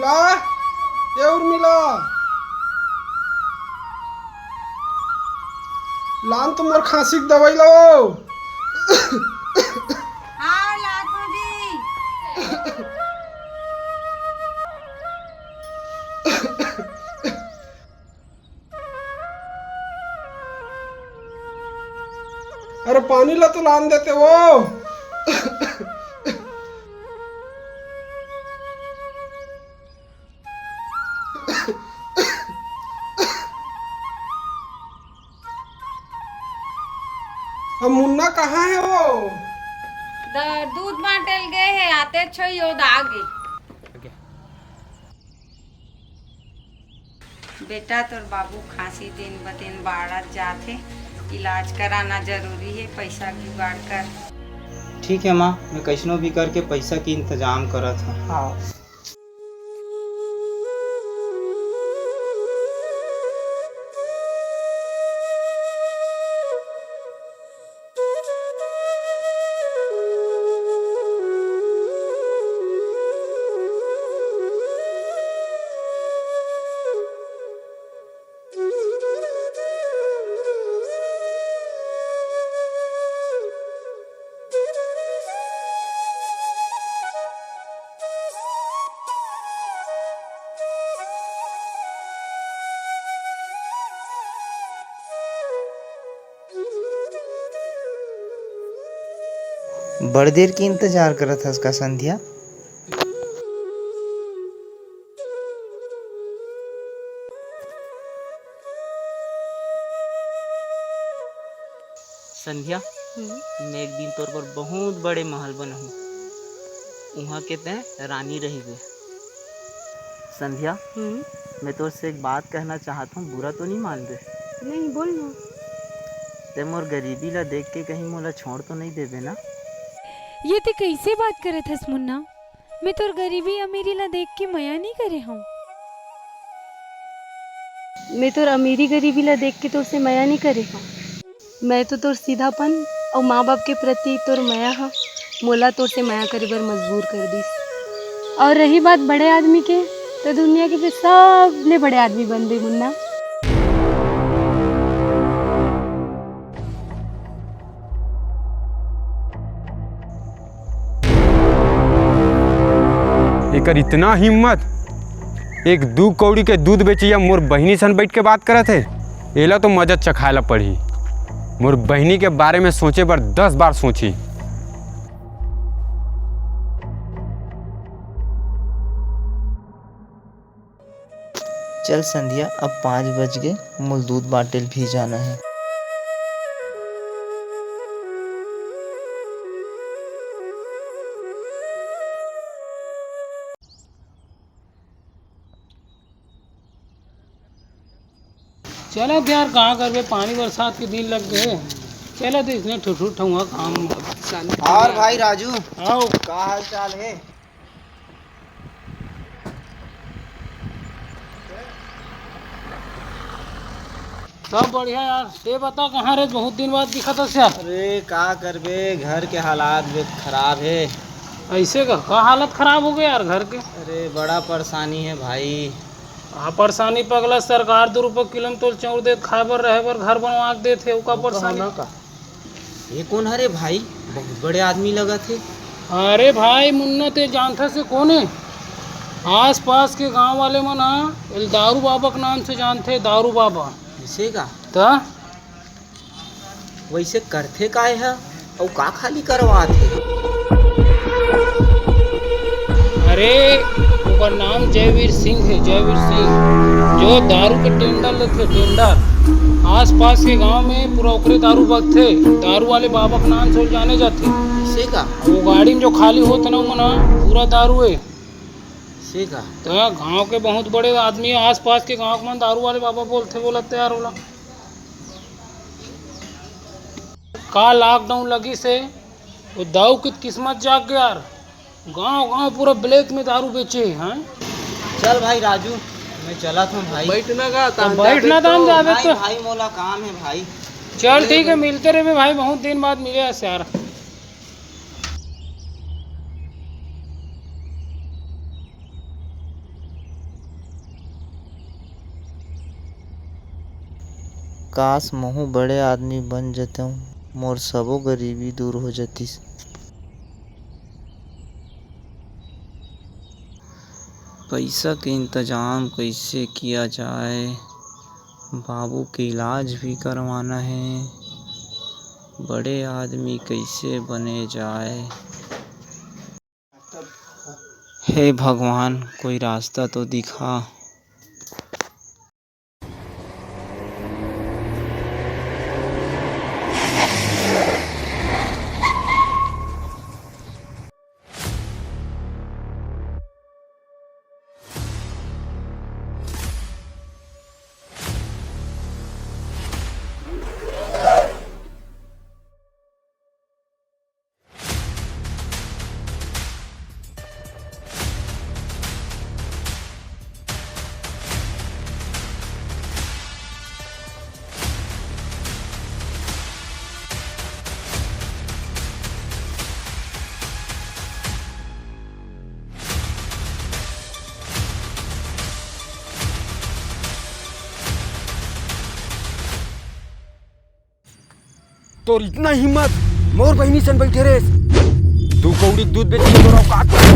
उर्मिला, ए उर्मिला, लान तो मोर खांसी की दवाई लो। हाँ लातू जी। अरे पानी ला तो लान देते वो। अब मुन्ना कहाँ है वो? दूध बांटेल गए है, आते छो योद आगे। बेटा तोर बाबू खांसी दिन ब दिन बाढ़त जाते, इलाज कराना जरूरी है, पैसा की जुगाड़ कर। ठीक है माँ, मैं कैसनो भी करके पैसा की इंतजाम करत हूँ। हाँ। बड़ देर की इंतजार करत हस का संध्या? संध्या, मैं एक दिन तोर पर बहुत बड़े महल बनाऊं, वहाँ के तय रानी रही गए। संध्या, मैं तो से एक बात कहना चाहता हूँ, बुरा तो नहीं मान दे? नहीं, बोल ना। ते मोर गरीबी ला देख के कहीं मोला छोड़ तो नहीं देबे ना? ये ते कैसे बात करत हस मुन्ना? मैं तोर गरीबी अमीरी ला देख के मया नहीं करे हूँ। मैं तोर अमीरी गरीबी ला देख के तोर से मया नहीं करे हूँ। मैं तो तोर सीधापन और माँ बाप के प्रति तोर मया हा मोला तोर से मया करे बर मजबूर कर दिस। और रही बात बड़े आदमी के, तो दुनिया के सबले बड़े आदमी बन दे मुन्ना। एकर इतना हिम्मत, एक दू कौड़ी के दूध बेचिया मोर बहिनी सन बैठ के बात करत है। एला तो मदद चखाला पड़ी। मोर बहिनी के बारे में सोचे बर 10 बार सोची। चल संध्या, अब 5 बज गए, मुझे दूध बाटेल भी जाना है। चलो यार, कहाँ करबे, पानी बरसात के दिन लग गए। चलो तो इसने ठुठुठ हुआ काम। और भाई राजू, आओ। का हाल चाल है? सब बढ़िया यार। ये बता कहाँ रे, बहुत दिन बाद दिखा था यार। अरे का करबे, घर के हालात भी खराब है। ऐसे का हालत खराब हो गया यार घर के? अरे बड़ा परेशानी है भाई। हाँ, परेशानी पगला, सरकार 2 रुपये किलो में तोल चाउर देत, खाए बर रहे बर घर बनवा के देते, उका परेशानी का। ये कौन हरे भाई, बहुत बड़े आदमी लगा थे। अरे भाई मुन्ना, ते जानता से कौन है? आस पास के गांव वाले मन दारू बाबा के नाम से जानते, दारू बाबा। ऐसे का? तो वैसे करते काय है और का खाली करवाते? अरे उनका नाम जयवीर सिंह है, जयवीर सिंह, जो दारू के टेंडर लेते, टेंडर आस पास के गांव में पूरा ओकरे दारू बगते, दारू वाले बाबा के नाम से जाने जाते। ऐसे का? वो गाड़ी में जो खाली होते ना मना पूरा दारू है। ऐसे का? तो गांव के बहुत बड़े आदमी आस पास के गांव के मन दारू वाले बाबा बोलते, बोला तैयार होला। का लॉकडाउन लगी से वो दाऊ की किस्मत जाग गया यार। गांव गांव पूरा ब्लैक में दारू बेचे हैं। चल भाई राजू, मैं चला था भाई। बैठना का बैठना था, हम जावे तो भाई मोला काम है भाई। चल ठीक है, मिलते रहे भाई, बहुत दिन बाद मिले यार। काश महू बड़े आदमी बन जतेऊ, मोर सबो गरीबी दूर हो जतिस। पैसा के इंतजाम कैसे किया जाए, बाबू के इलाज भी करवाना है, बड़े आदमी कैसे बने जाए। हे भगवान, कोई रास्ता तो दिखा। तो इतना हिम्मत मोर बहनी सन बैठे रे, तू कौड़ी दूध बेच के तोरा औकात का है?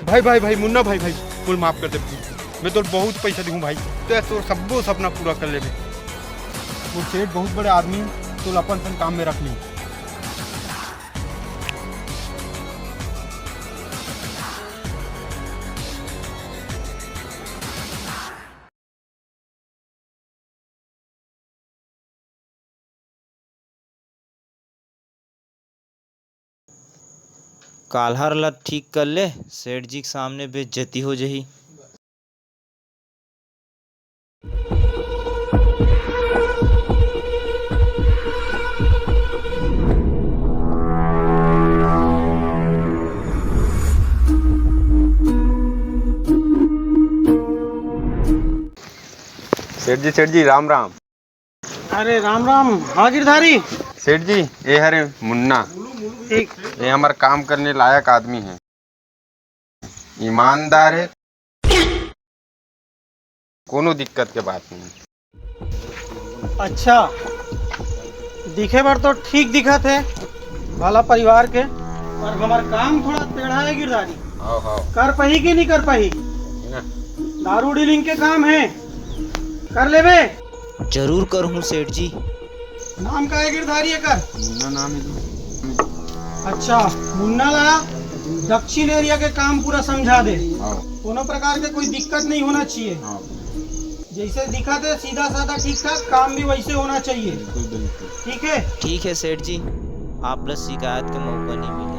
भाई भाई भाई मुन्ना भाई भाई कुल माफ कर दे, मैं तो बहुत पैसा दूँ भाई, तो तोर सबो सपना पूरा कर ले। वो सेठ बहुत बड़े आदमी, तो अपन काम में रख ली। काल्हर ला ठीक कर ले, सेठ जी के सामने बेइज्जती हो जही। सेठ जी राम राम। अरे राम राम। हाँ गिरधारी। सेठ जी ये हरे मुन्ना, ठीक। ये हमारा काम करने लायक आदमी है, ईमानदार है, कोनो दिक्कत के बात नहीं। अच्छा, दिखे बार तो ठीक दिखा थे, भला परिवार के, पर हमारा काम थोड़ा टेढ़ा है गिरधारी। कर पाही कि नहीं कर पाही? दारू डीलिंग के काम है, कर ले बे। जरूर करूँ सेठ जी। नाम का है गिरधारी कर? मुन्ना नाम है। अच्छा, मुन्ना ला दक्षिण एरिया के काम पूरा समझा दे, कोनो प्रकार के कोई दिक्कत नहीं होना चाहिए। जैसे दिखा थे सीधा साधा ठीक ठाक, काम भी वैसे होना चाहिए। ठीक है? ठीक है सेठ जी, आप बस शिकायत का मौका नहीं मिले।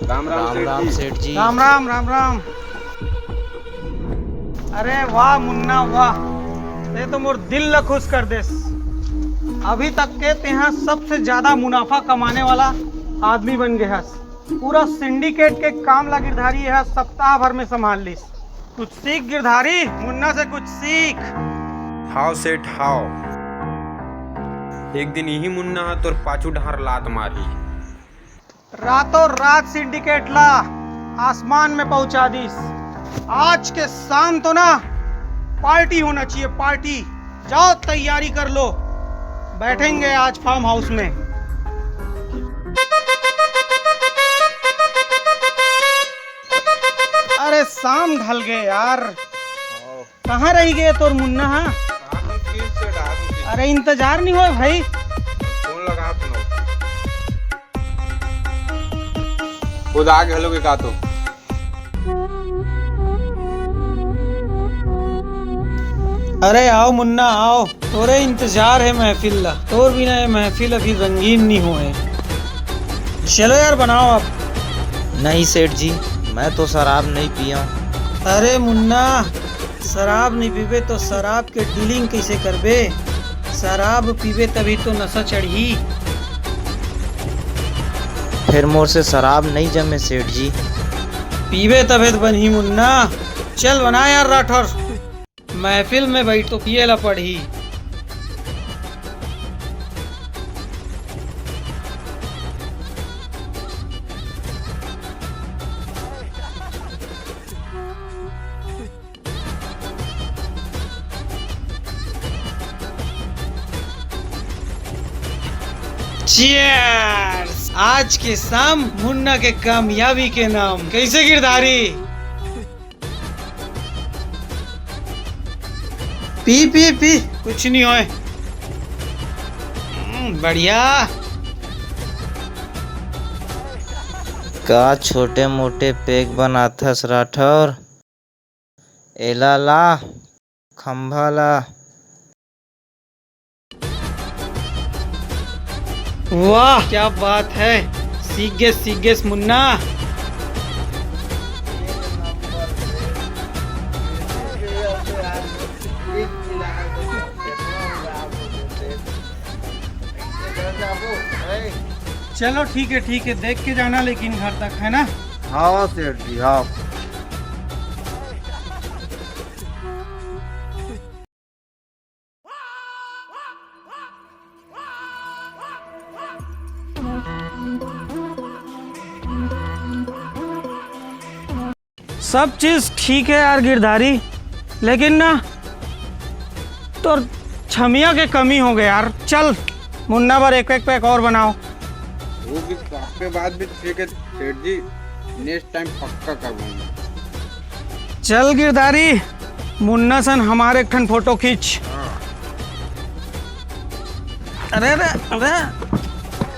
राम राम सेठ जी। राम राम राम राम। अरे वाह मुन्ना वाह, ये तो मोर दिल ल खुश कर देस। अभी तक के तेहा सबसे ज्यादा मुनाफा कमाने वाला आदमी बन गया। पूरा सिंडिकेट के काम ला गिरधारी है सप्ताह भर में संभाल लिस। कुछ सीख गिरधारी, मुन्ना से कुछ सीख। हाउ सेठ हाउ, एक दिन यही मुन्ना तोर पाछू ढार लात मारी, रातों रात सिंडिकेट ला आसमान में पहुंचा दीस। आज के शाम तो ना पार्टी होना चाहिए, पार्टी। जाओ तैयारी कर लो, बैठेंगे आज फार्म हाउस में। अरे शाम ढल गए यार, कहाँ रह गए तोर मुन्ना? हाँ अरे इंतजार नहीं हो भाई, फोन लगा खुद आगे हेलोगे का तो। अरे आओ मुन्ना आओ, तोरे इंतजार है महफिल ला। तोर बिना ये महफिल अभी रंगीन नहीं हुए। चलो यार बनाओ अब। नहीं सेठ जी, मैं तो शराब नहीं पिया। अरे मुन्ना, शराब नहीं पीबे तो शराब के डीलिंग कैसे करबे? शराब पीबे तभी तो नशा चढ़ी। फिर मोर से शराब नहीं जमे सेठ जी। पीबे तबे तो बनी मुन्ना। चल बना यार राठौर, महफिल में बैठ तो पिए ला पड़ी। चीयर्स! आज की शाम मुन्ना के कामयाबी के नाम। कैसे गिरधारी? पी पी पी, कुछ नहीं होए। बढ़िया। का छोटे मोटे पेग बनाथस राठौर? एला ला, खंभा ला। वाह क्या बात है, सीख गए मुन्ना। चलो ठीक है, देख के जाना लेकिन घर तक, है ना? हाँ सेठ जी हाँ। सब चीज ठीक है यार गिरधारी, लेकिन ना तो छमिया के कमी हो गए यार। चल मुन्ना पर एक पैक और बनाओ। वो भी आपके बाद भी ठीक है सेठ जी, नेक्स्ट टाइम पक्का करवाऊंगा। चल गिरधारी, मुन्ना सन हमारे एक ठन फोटो खींच। अरे अरे अरे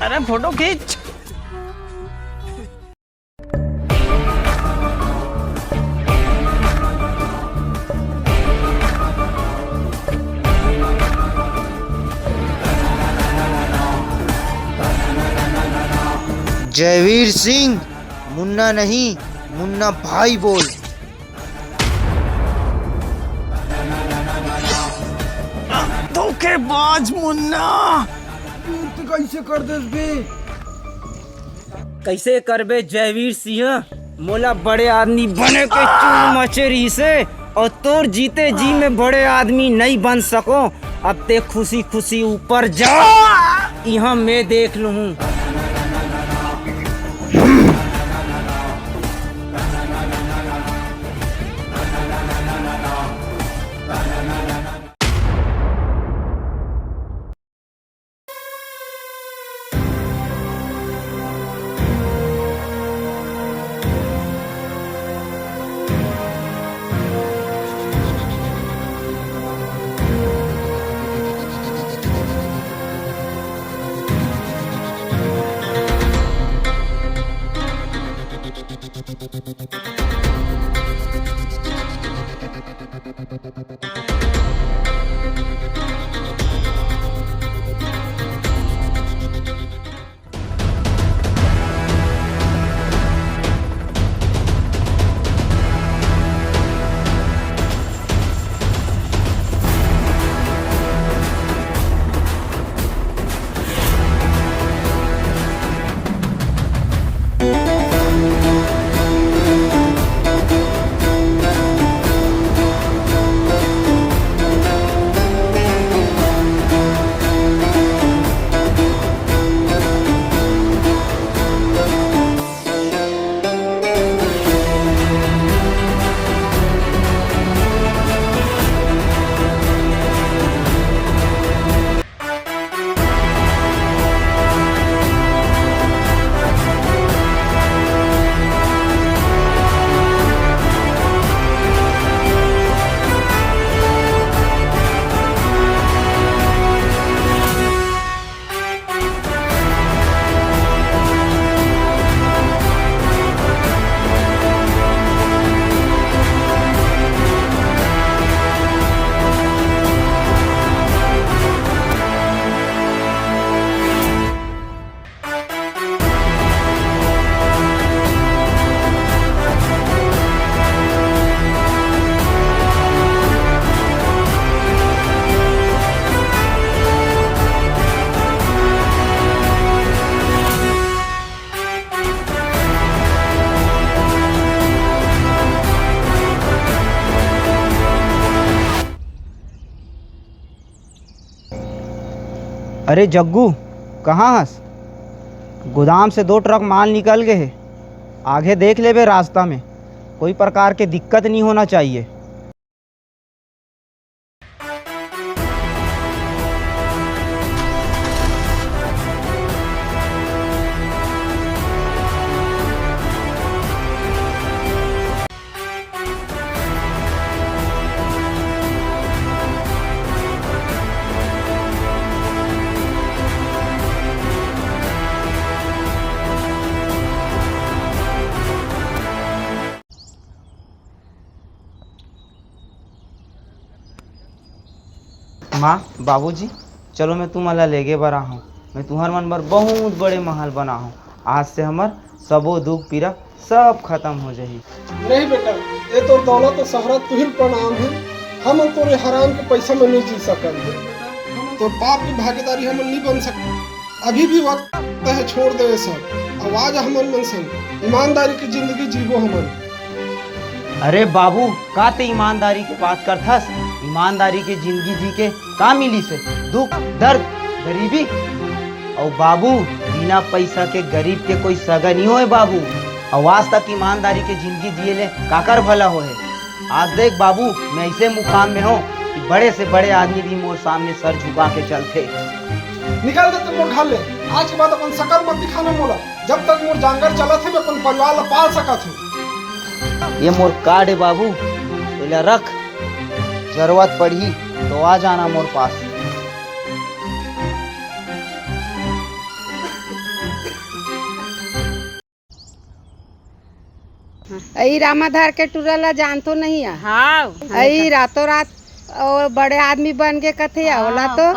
अरे फोटो खींच। जयवीर सिंह, मुन्ना नहीं, मुन्ना भाई बोल। धोखेबाज मुन्ना। कैसे कर दे बे? कैसे करबे जयवीर सिंह? मोला बड़े आदमी बने के चूल मचेरी से, और तोर जीते जी में बड़े आदमी नहीं बन सको। अब ते खुशी खुशी ऊपर जा, यहाँ मैं देख लूँ। अरे जग्गू, कहाँ हस? गोदाम से 2 ट्रक माल निकल गए हैं। आगे देख ले बे, रास्ता में कोई प्रकार के दिक्कत नहीं होना चाहिए। हाँ बाबूजी, चलो मैं तुम्हारा लेगे बरा हूँ। मैं तुम्हार मन बर बहुत बड़े महल बना हूँ। आज से हमार सबो दुख पीड़ा सब खत्म हो जाही। नहीं बेटा, ये तो दौलत और शहरत तुहिल प्रणाम है। हम तोरे हराम के पैसा में नहीं जी सकल तो पाप की भागीदारी हम नहीं बन सकते। अभी भी वक्त है, छोड़ दे सब। आवाज हमन मन संग ईमानदारी की जिंदगी जीवो हमन। अरे बाबू, का ते ईमानदारी के बात करथस? ईमानदारी के जिंदगी जी के का मिली से? दुख, दर्द, गरीबी। और बाबू, बिना पैसा के गरीब के कोई सगा नहीं होए बाबू। और आज तक ईमानदारी के जिंदगी जिए ले काकर भला होए। आज देख बाबू, मैं ऐसे मुकाम में हूँ कि बड़े से बड़े आदमी भी मोर सामने सर झुका के चलते। निकाल देते मोर घर ले। आज के बाद अपन सकल मत दिखाना मोला। जब तक मोर जानवर चलत है, मैं अपन परिवार ला पाल सकत हूँ। ये मोर कार्ड है बाबू, इला रख। जरूरत पड़ी तो आ जाना मोर पास। अई रामाधार के टूरला जान तो नहीं है। हाँ। अई रातों रात और बड़े आदमी बन के कथे आवला तो।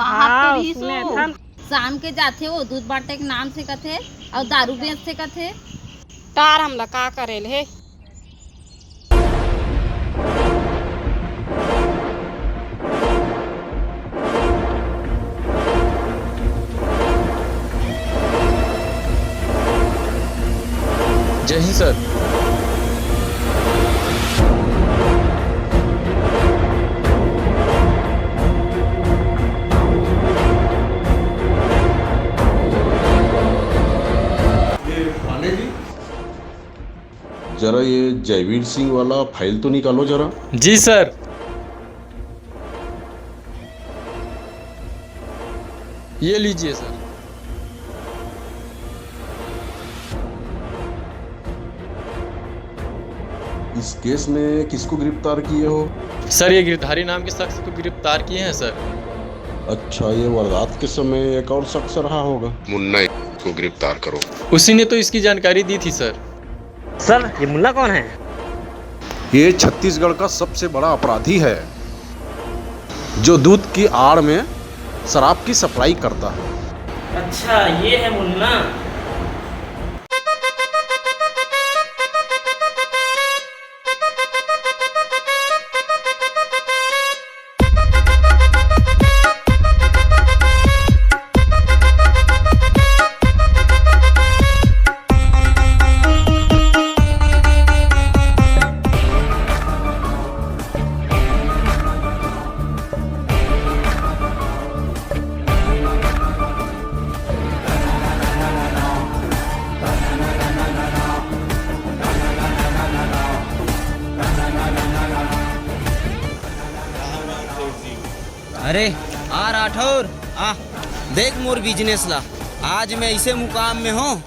शाम के जाथे वो दूध बांटे के नाम से कथे और दारू बेच से कथे। तार हमला का करेल है। जय हिंद सर। जरा ये जयवीर सिंह वाला फाइल तो निकालो जरा। जी सर। ये लीजिए सर। इस केस में किसको गिरफ्तार किए हो? सर, ये गिरधारी नाम के शख्स को गिरफ्तार किए हैं सर। अच्छा, ये वारदात के समय एक और शख्स रहा होगा। मुन्ना को गिरफ्तार करो। उसी ने तो इसकी जानकारी दी थी सर। सर, ये मुल्ला कौन है? ये छत्तीसगढ़ का सबसे बड़ा अपराधी है जो दूध की आड़ में शराब की सप्लाई करता है। अच्छा, ये है मुन्ना। अरे आ राठौर, आ देख मोर बिजनेस ला। आज मैं ऐसे मुकाम में हूँ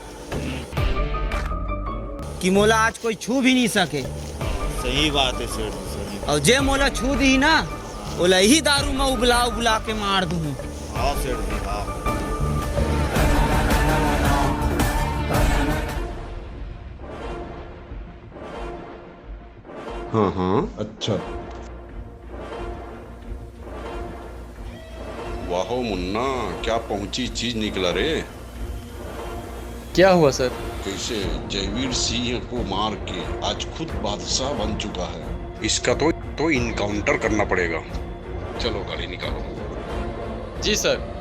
कि मोला आज कोई छू भी नहीं सके। सही बात है सेठ जी। और जे मोला छू दी ना, ओला ही दारू में उबला उबला के मार दूँ। हाँ सेठ जी, हाँ। हाँ हाँ, अच्छा। वाहो मुन्ना, क्या पहुंची चीज निकला रे। क्या हुआ सर? कैसे जयवीर सिंह को मार के आज खुद बादशाह बन चुका है। इसका तो इनकाउंटर करना पड़ेगा। चलो गाड़ी निकालो। जी सर।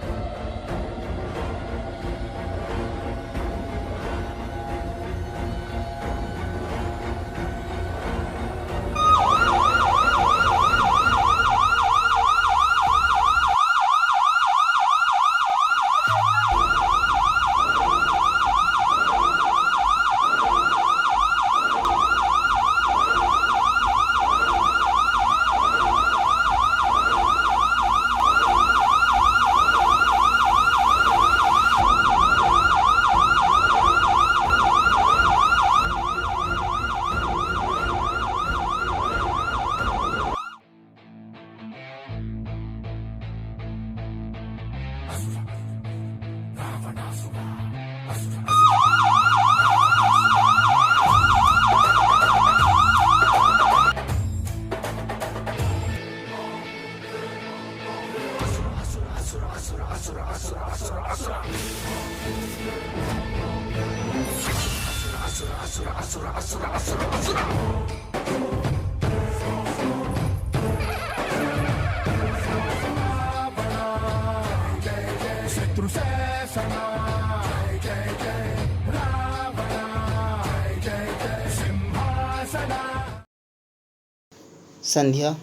संध्या,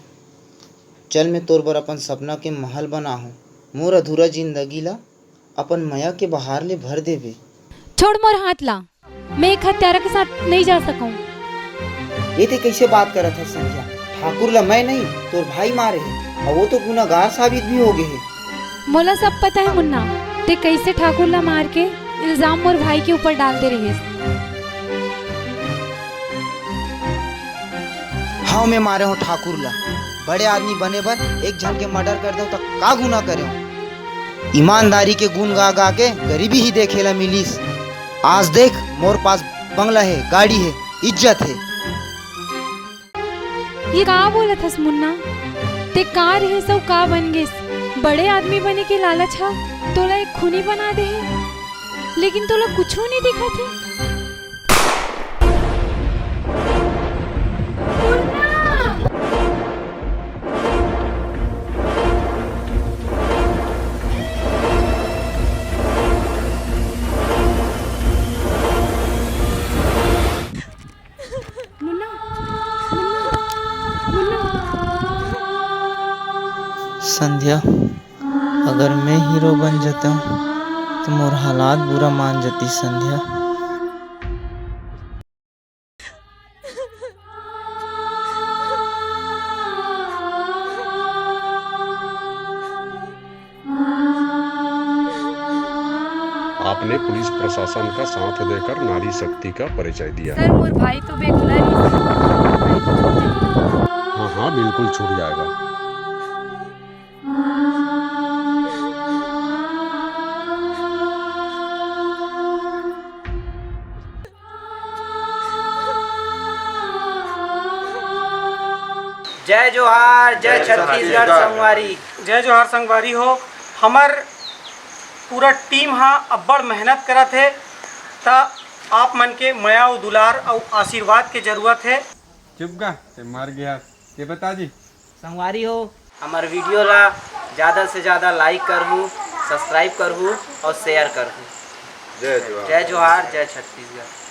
चल मैं तोर बर अपन सपना के महल बना हूँ। मोर अधूरा जिंदगी ला अपन माया के बहार ले भर देवे। छोड़ मोर हाथ ला, मैं एक हत्यारा के साथ नहीं जा सकूं। ये ते कैसे बात करत है संध्या? ठाकुर ला मैं नहीं तोर भाई मारे है और वो तो गुनाहगार साबित भी हो गए है। मोला सब पता है मुन्ना, ते कैसे ठाकुर ला मार के इल्जाम मोर भाई के ऊपर डाल दे रही है। हाँ मैं मारे हूँ ठाकुर ला। बड़े आदमी बने बर एक जन के मर्डर कर दो तो का गुना करे हो? ईमानदारी के गुण गा गा के गरीबी ही देखेला मिलीस। आज देख मोर पास बंगला है, गाड़ी है, इज्जत है। ये का बोला थस मुन्ना? ते का रहे सब का बन गेस? बड़े आदमी बने के लालच हा तोला एक खूनी बना दे है, लेकिन तोला कुछ नहीं दिखा थे। संध्या, अगर मैं हीरो बन जाता हूँ तो मोर हालात बुरा मान जाती संध्या। आपने पुलिस प्रशासन का साथ देकर नारी शक्ति का परिचय दिया। सर मोर भाई तो बेगुनाह ही। हाँ हाँ बिल्कुल छूट जाएगा। जय जोहार, जय छत्तीसगढ़ संगवारी। जय जोहार संगवारी हो। हमार पूरा टीम हाँ अब्बड़ मेहनत करत है, ता आप मन के मया और दुलार और आशीर्वाद के जरूरत है। चुप गा ते मार गया ये बता जी। संगवारी हो, हमार वीडियो ला ज़्यादा से ज़्यादा लाइक करहूँ, सब्सक्राइब करहूँ और शेयर करहूँ। जय जोहार, जय छत्तीसगढ़।